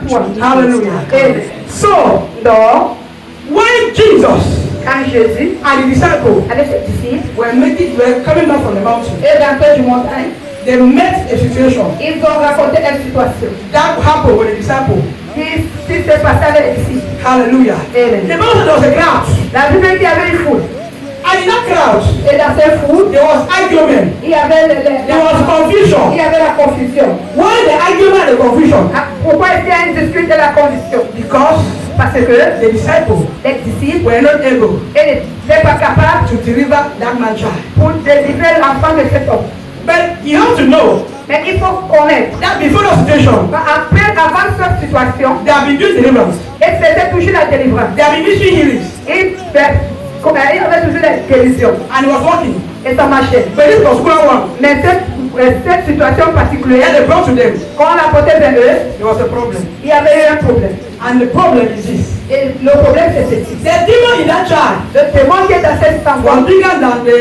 toi. Hallelujah. Et So, donc, when Jesus quand Jésus and the disciples avec ses disciples were coming back from the mountain, et rentraient du montagne, they met a situation ils ont raconté une situation that happened with the disciples. qui s'est passée avec les disciples. Hallelujah. Amen. The Bible said there was a crowd. La Bible dit qu'il y avait une foule. And in that crowd, Et dans cette foule, there was argument. il y avait, There was confusion. il y avait la confusion. Why the argument and the confusion? Ah, pourquoi est-ce qu'il y a une dispute de la confusion? Because Parce que the disciples les disciples were not able n'étaient pas capables to deliver that man child. pour délivrer l'enfant de cet homme. But you have to know Mais il faut connaître. that before the situation, Avant cette situation, there have been doing deliverance. il faisait toujours la délivrance. There have been mystery healings. Il avait toujours la guérison. And it was working. Et ça marchait. But this particular one, Mais cette situation they particulière, had a brought to them. quand on l'a porté vers eux, There was a problem. il y avait eu un problème. And the problem is this. Et le problème c'est ceci. The demon in that child Le démon qui est dans cette was enfant, bigger than the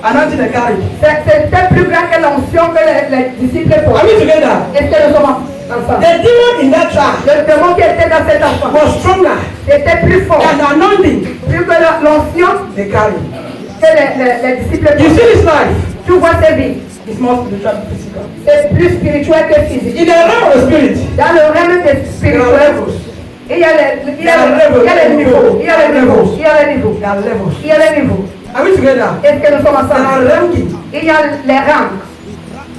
anointing they carried. c'était plus grand que l'onction que les disciples Are portaient. we together? Est-ce que nous sommes ensemble? The demon in that child Le démon qui était dans cet enfant was stronger était plus fort, than the anointing plus que l'onction they carried. que les disciples You portaient. see this life? Tu vois ces vies, It's more spiritual than physical. c'est plus spirituel que physique. In the realm of the spirit, Dans le règne des there are spirituels, levels. il y a les niveaux, il y a les niveaux, il y a les niveaux, There are levels. il y a les niveaux. Are we together? Est-ce que nous sommes There are ensemble? ranking. Il y a les rangs,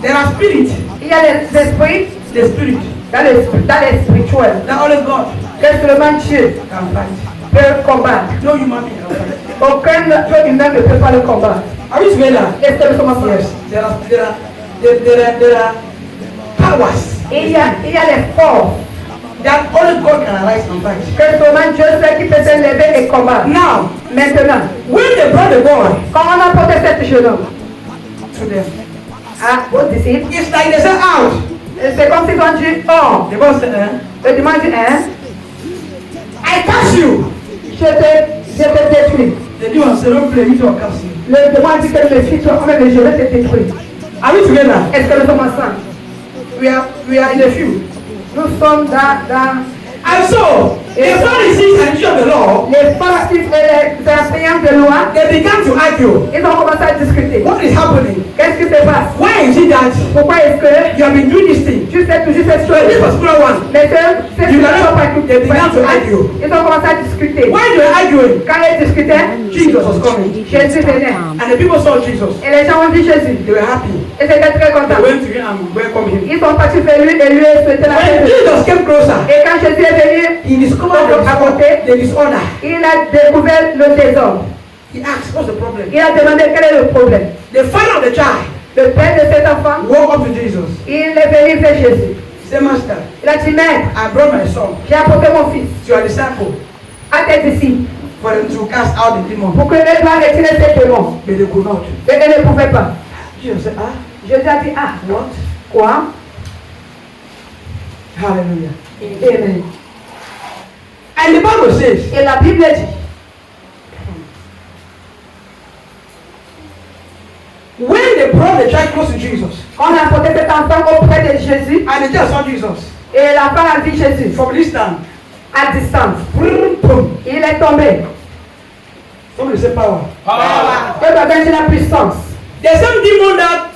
There are spirits. il y a les esprits The spirit. dans les spirituels. That only God Que seulement Dieu can fight. peut combattre. No human being can fight. Aucun être humain ne peut pas le combattre. Are we together? Est-ce que nous sommes ensemble? Yes. There are powers Il y a les forces that only God can arise and fight. que seulement Dieu sait qui peut se lever et combattre. Now, Maintenant, when they brought the boy quand on a porté cet jeune homme to them, aux disciples, it's like they said out. c'est comme s'ils ont dit, oh, The boy said, eh? le dimanche dit, hein, I curse you. je te détruis. The demon said, don't play, you don't curse you. Le dimanche dit que le fils, toi, même je vais te détruire. Are we together? Est-ce que nous sommes ensemble? We are in a few. Nous sommes dans And so, the Pharisees and Jews of the law, les partis et les enseignants de loi. they began to argue. Ils ont commencé à discuter. What is happening? Qu'est-ce qui se passe? Why is it that Pourquoi est-ce que you have been doing this thing? tu fais toujours cette So this chose? particular one, Mais ces You choses know, pas they began to argue. Ils ont commencé à discuter. When they were arguing, Quand ils discutaient, Jesus was coming. Jésus venait. And the people saw Jesus. Et les gens ont dit Jésus. They were happy. Ils étaient très They contents. went to him and welcomed him. Ils sont partis vers lui et lui souhaitaient la When paix. Jesus came closer, Et quand Jésus est venu, he discovered the disorder. il a découvert le désordre. He asked, what's the problem? Il a demandé quel est le problème. The father of the child Le père de cet enfant, walked up to Jesus. il est venu vers Jésus. He said, Master, Il a dit, Maître, I brought my son j'ai apporté mon fils to your disciple à tes disciples for them to cast out the demon. pour que les doivent retirer ces démons. But they could not. Et ils ne pouvaient pas. Jesus said, Jésus a dit, ah, what? quoi? Hallelujah. Amen. And the Bible says, Et la Bible dit, when they brought the child close to Jesus, on a apporté cet enfant auprès de Jésus and the child saw Jesus et l'enfant a vu Jésus from distance, à distance. boom, boom. Il est tombé. Somebody say power. Et quelqu'un dit la puissance. There's some demon that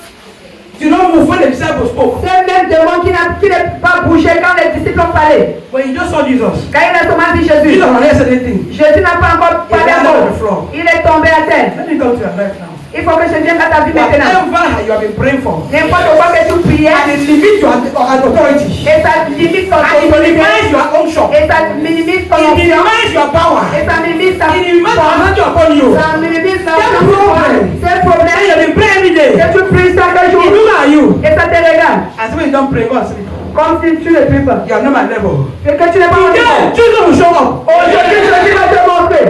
did not move when the disciples spoke. C'est le même démon qui n'a pas bougé quand les disciples ont parlé. When you just saw Jesus, Quand il a seulement vu Jésus, Jesus had not said anything. Jésus n'a pas encore parlé à on the mot. floor. Il est tombé à terre. Let me come to your life now. Il faut que je vienne à ta vie maintenant. Whatever you have been praying for, N'importe quoi que tu priais, and it limits your authority, et ça limite ton and it autorité, minimises your unction, et ça minimise ton it onction, minimises your power, et ça minimise ta it minimises the anointing upon you. ça minimise la Quel problème? C'est le And you have problème been praying every day. que tu pries chaque You jour, look at you. et ça te regarde, And so when you don't pray, God say, comme si tu ne pries pas. you are not my level. Et que tu n'es pas au Yeah, niveau. Jesus will show up. Aujourd'hui, Jésus va te montrer.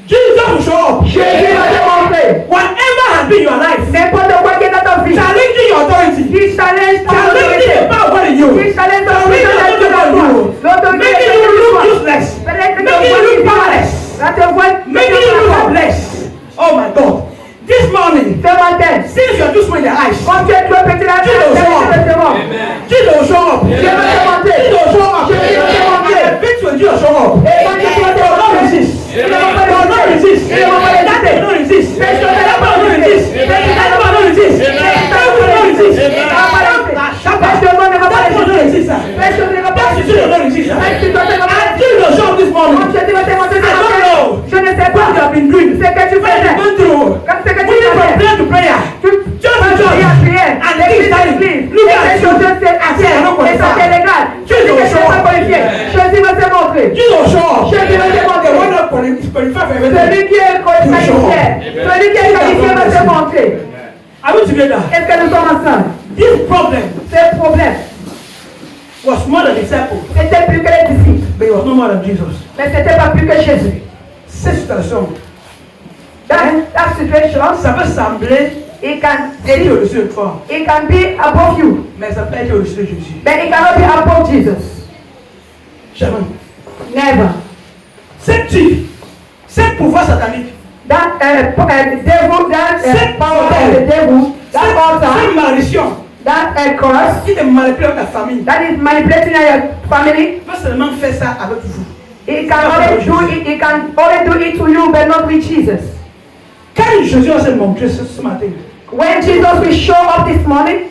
Jesus will show up. Jésus va te montrer. Whatever has been your life, N'importe quoi qui est dans ta vie, challenging your authority, qui challenge ton challenging the autorité, power in you, qui challenge ton challenging the autorité, authority on you, l'autorité making you look useless, making you look powerless, va te voir, making you look hopeless. Oh my God. This morning, ce matin, since you are too small in the eyes, quand tu es trop petit là, tu Jesus will show up. le démon. Jesus will show up. Dieu va te montrer. Jesus will Celui qui est qualifié, celui qui est qualifié va se montrer. Are we together? Est-ce que nous sommes ensemble? This problem Ce problème, was more than disciples, c'était plus que les disciples, but it was no more than Jesus. mais c'était pas plus que Jésus. Cette situation, That situation, ça peut sembler it can être au-dessus de toi, be above you, mais ça peut être au-dessus de Jésus. but it cannot be above Jesus. Jamais. Never. Cette pouvoir satanique, That devil, that power of the devil, that cette altar, malédiction that curse, qui te manipule ta famille, that is manipulating your family, peut seulement faire ça avec vous. it can only do it to you, but not with Jesus. Quand Jésus va se montrer ce matin, When Jesus will show up this morning,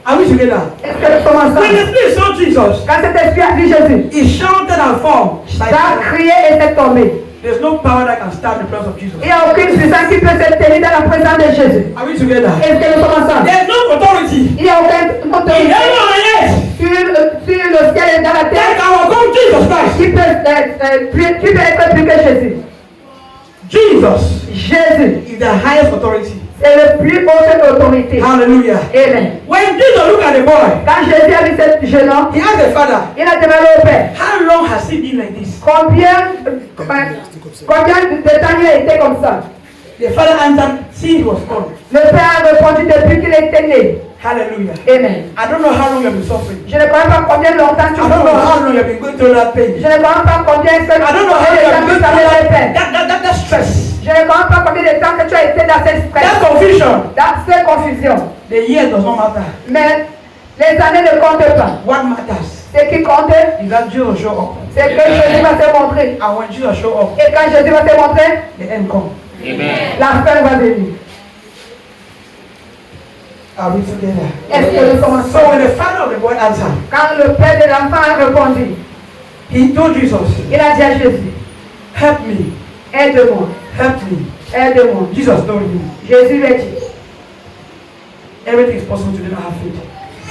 are we together? est-ce que nous sommes When the ensemble? Spirit saw Jesus, Quand cet esprit a vu Jésus, he shouted and fall. ça a crié et s'est tombé. There's no power that can stand the presence of Jesus. Il n'y a aucune puissance qui peut se tenir dans la présence de Jésus. Are we together? Est-ce que nous sommes ensemble? There's no authority Il n'y a aucune in autorité heaven or on earth sur le ciel et dans la that terre can overcome Jesus Christ. qui peut être plus que Jésus. Jesus Jésus is the highest authority. est le plus haute autorité. Hallelujah. Amen. When Jesus looked at the boy, Quand Jésus a vu ce jeune homme, he asked the father, il a demandé au Père, how long has he been like this? combien de temps il a été comme ça? The father answered, since he was born. Le Père a répondu depuis qu'il était né. Hallelujah. Amen. I don't know how long you have been suffering. Je ne connais pas combien longtemps I tu don't know souffres. how long you have been going through that pain. Je ne connais pas combien est-ce que I don't know how long you have been going through les peines. that stress, Je ne connais pas combien de temps que tu as été dans cette stress, that confusion. dans cette confusion. The year does not matter. Mais les années ne comptent pas. What matters Ce qui compte, is that Jesus will show up. c'est que Jésus va se montrer. And when Jesus show up, Et quand Jésus va se montrer, the end comes. la fin va venir. Are we together? Est-ce que nous sommes So ensemble? when the father of the boy answered, Quand le père de l'enfant a répondu, he told Jesus, il a dit à Jésus, help me, aide-moi, help me. aide-moi. Jesus told him, Jésus lui a dit, everything is possible to them that have faith.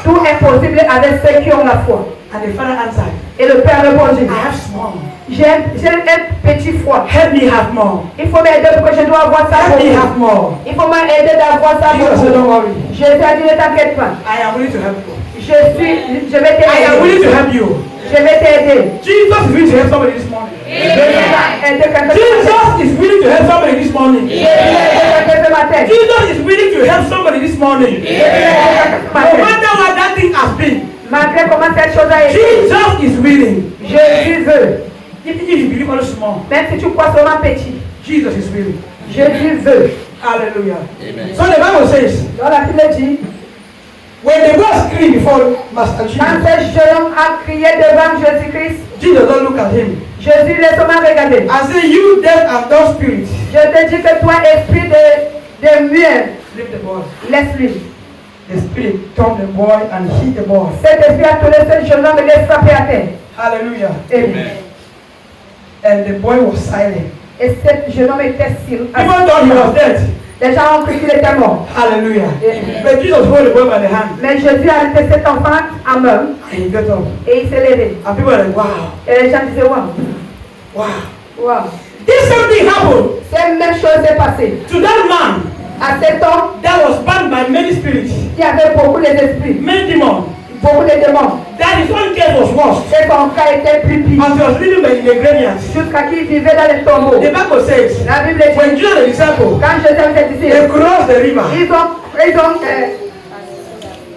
tout est possible avec ceux qui ont la foi. And the father answered, Et le père répondit, I have small. j'ai un petit foi. Help me have more. Il faut m'aider pour que je dois avoir ça Help pour me vous. have more. Il faut m'aider d'avoir ça pour Jesus said, vous. don't worry. Jésus a dit, ne t'inquiète pas. I am willing to help you. Je vais I am willing t'aider. to help you. Je vais t'aider. Jesus is willing to help somebody this morning. Jésus va aider quelqu'un. Jesus is willing to help somebody this morning. Jésus va aider quelqu'un ce matin. Jesus is willing to help somebody this morning. Jésus va aider quelqu'un ce No matin. matter what that thing has been, Malgré comment cette chose a été, Jesus is willing. Jésus veut. If you believe only small, Même si tu crois seulement petit, Jesus is willing. Jésus veut. Hallelujah. So the Bible says, Dans la Bible dit, when the boy screamed before Master quand Jesus, ce jeune homme a crié devant Jésus-Christ, Jesus don't look at him Jésus l'a seulement regardé. and say, you deaf and dumb spirit, Je te dis que toi, esprit de muet, leave the boy. laisse-lui. The spirit turned the boy and hit the boy. Cet esprit a tourné ce jeune homme et l'a frappé à terre. Hallelujah. Amen. And the boy was silent. Et ce jeune homme était People thought he was dead. Les gens ont cru qu'il était mort. Hallelujah. Amen. But Jesus hold the boy by the hand Mais Jésus a arrêté cet enfant à main and he got up. et il s'est levé. And people were like, wow, Et les gens disaient, waouh, wow. waouh. This same thing happened Cette même chose est passée to that man à cet homme that was bound by many spirits, qui avait beaucoup d'esprits, many demons. beaucoup de démons. That his own case was worse. Et son cas était plus pire. And he was living in the graveyard. Jusqu'à qu'il vivait dans les tombeaux. The Bible says, La Bible dit, when Jesus and the disciples, quand Jésus était they ici, crossed the river.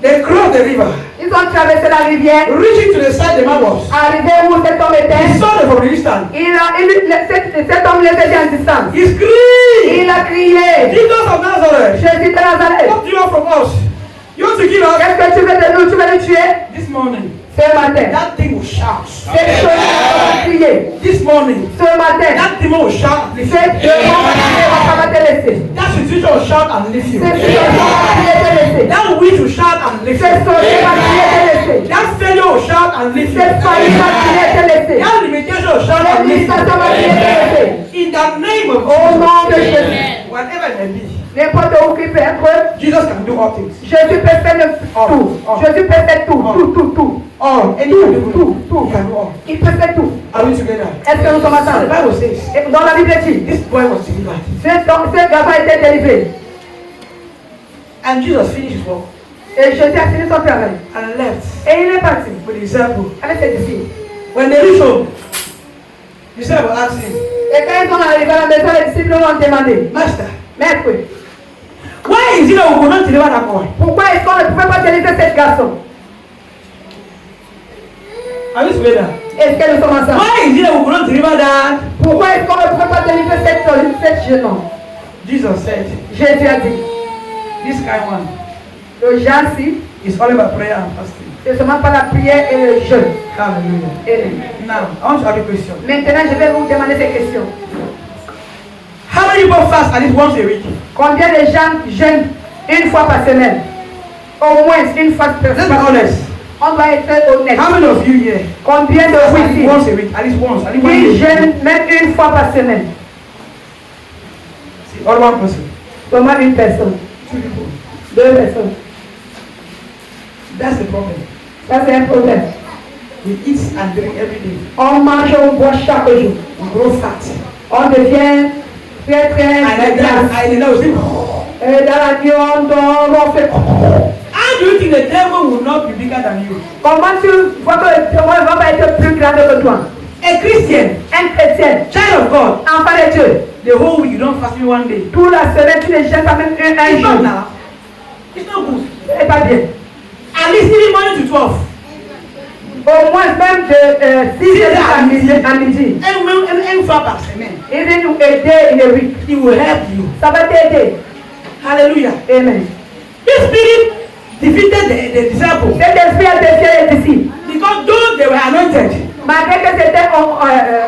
They crossed the river, ils ont traversé la rivière, reaching to the side the man was. arrivé où cet homme He était. saw them from the distance. Cet homme les était en distance. He screamed, Il a crié, Jesus of Nazareth, Jésus de Nazareth, what do you want from us? You want to kill us? qu'est-ce que tu veux de nous? Tu veux nous tuer? This morning, Ce matin, that thing will shout. cette chose va crier. This morning, Ce matin, that demon will shout and lift you. cette démon va crier, on va te laisser. That situation will shout and lift you. Cette situation va crier, te laisser. That witch will shout and lift Cette you. sorcier va crier, te laisser. That failure will shout and lift you. Cette famille va crier, te laisser. That limitation will shout and lift L'administration va crier, te laisser. you. In the name of Au nom de Jesus, Jésus, whatever it may be, N'importe où qui peut être. Jesus can do all things. Jésus peut faire tout. Jésus peut faire tout. Tout. All. Anything. Tout. He can do all. Il peut faire tout. Are we together? Est-ce que nous sommes The ensemble? Bible says Et dans la Bible dit, this boy was delivered. ce garçon a été délivré. And Jesus finished his work Et Jésus a fini son travail. and left Et il est parti with the disciples. avec ses disciples. When they reached home, the disciples asked him, Et quand ils sont arrivés à la maison, les disciples lui ont demandé, Master, Maître, why is it that we could not deliver that boy? pourquoi est-ce qu'on ne pouvait pas délivrer ce garçon? Are we together? Est-ce que nous sommes ensemble? Why is it that we could not deliver that? Pourquoi est-ce qu'on ne pouvait pas délivrer cette jeune homme? Jesus said, Jésus a dit, this kind one le genre-ci, is all about prayer and fasting. c'est seulement par la prière et le jeûne. Hallelujah. Amen. Now, I want to ask you a question. Maintenant, je vais vous demander ces questions. How many people fast at least once a week? Combien de gens jeûnent une fois par semaine? Au moins une fois par Let's be semaine. honest. On doit être honnête. How many of you here Combien de fast vous at least ici once a week? At least once. At least one qui day. jeûnent même une fois par semaine? See, all one person. Seulement une personne. 2 people. 2 personnes. That's the problem. Ça, c'est un problème. We eat and drink every day. On mange et on boit chaque jour. We grow fat. On devient très And grasse. I know. Et dans la nuit, on dort, on fait. How do you think the devil will not be bigger than you? Comment tu vois que le diable ne va pas être plus grand que toi? A Christian, Un chrétien, child of God, enfant de Dieu, the whole week you don't fast me one day. toute la semaine, tu ne jeûnes pas même un It's not jour. now. It's not good. C'est pas bien. At least even morning to 12. Au moins même de 6 heures à midi. And fast, amen. Il va nous aider in a week. It will help you. Ça va t'aider. Hallelujah. Amen. This spirit defeated the disciples Cet esprit a défié les disciples. because though they were anointed, Malgré que c'était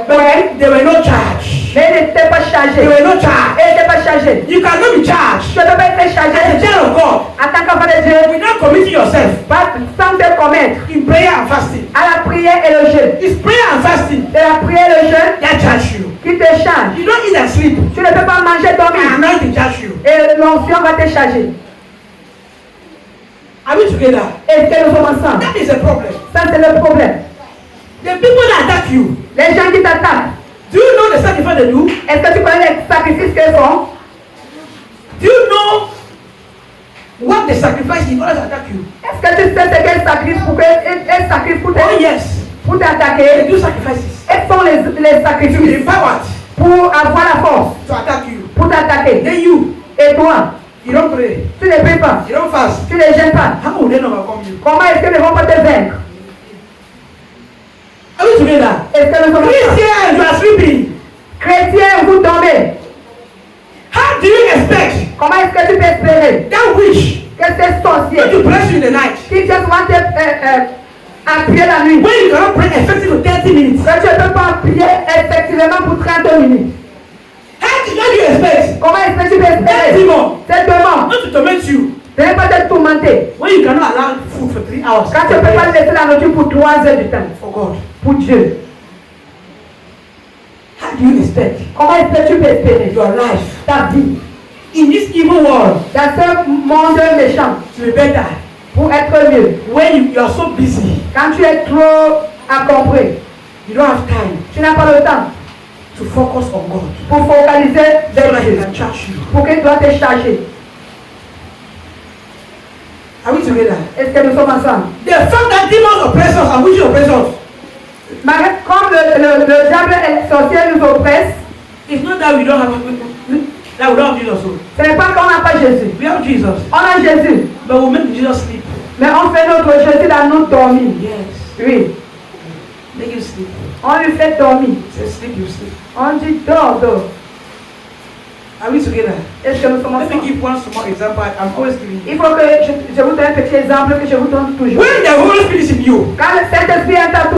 but they were not charged. mais ils n'étaient pas They chargés. were not charged. Ils n'étaient pas chargés. You cannot be charged Tu ne peux pas être as a chargé child of God en tant qu'enfant de Dieu without committing yourself sans te commettre in prayer and fasting. à la prière et le jeûne. It's prayer and fasting C'est la prière et le jeûne that charge you. qui te charge. You don't eat and sleep. Tu ne peux pas manger, And dormir. anointing charge you. Et l'onction va te charger. Are we together? Est-ce que nous sommes ensemble? That is a problem. Ça, c'est le problème. The people that attack you, Les gens qui t'attaquent, do you know the sacrifice they do? est-ce que tu connais les sacrifices qu'ils font? Do you know what they sacrifice in order to attack you? Est-ce que tu sais ce qu'elles sacrifient pour Oh yes, pour they t'attaquer? do sacrifices Elles font les to be sacrifices empowered pour avoir la force, to attack you. pour t'attaquer. Then you Et toi, don't pray, tu ne pries pas, you don't fast. tu ne gênes pas. How will they not overcome you? Comment est-ce qu'ils ne vont pas te vaincre? Are we together? Est-ce que nous sommes ensemble? Christians, you are sleeping. Chrétiens, vous dormez. How do you expect Comment est-ce que tu peux espérer that witch que ces going sorciers to bless you in the night qui viennent souvent te appuyer la nuit, when you cannot pray effectively for 30 minutes? que tu ne peux pas prier effectivement pour 30 minutes? How do you expect Comment est-ce que tu peux that espérer demon cette demande not to torment you de ne pas te tourmenter when you cannot allow food for 3 hours? quand tu ne peux pas laisser la nourriture pour 3 heures du temps For God. pour Dieu? How do you expect Comment est-ce que tu peux espérer your life ta vie in this evil world dans ce monde méchant to be better pour être mieux when you are so busy? quand tu es trop accompli? You don't have time Tu n'as pas le temps to focus on God pour focaliser so vers that He Dieu, can charge you. pour qu'il doit te charger. Are we together? Est-ce que nous sommes ensemble? The fact that demons oppress us and witches oppress us Comme le diable et le sorcier nous oppressent, is not that we don't have Jesus. So ce n'est pas qu'on n'a pas Jésus. we have Jesus, On a Jésus, but we make Jesus sleep. mais on fait notre Jésus dans nous dormir. Yes, Oui, make you sleep. on lui fait dormir. Say sleep, you sleep. On dit dors, dors. Are we together? Est-ce que nous sommes Let me ensemble? give one small example. I'm always giving you. Il faut que je vous donne un petit exemple que je vous donne toujours. When the Holy Spirit is in you, Quand le Saint-Esprit est en toi,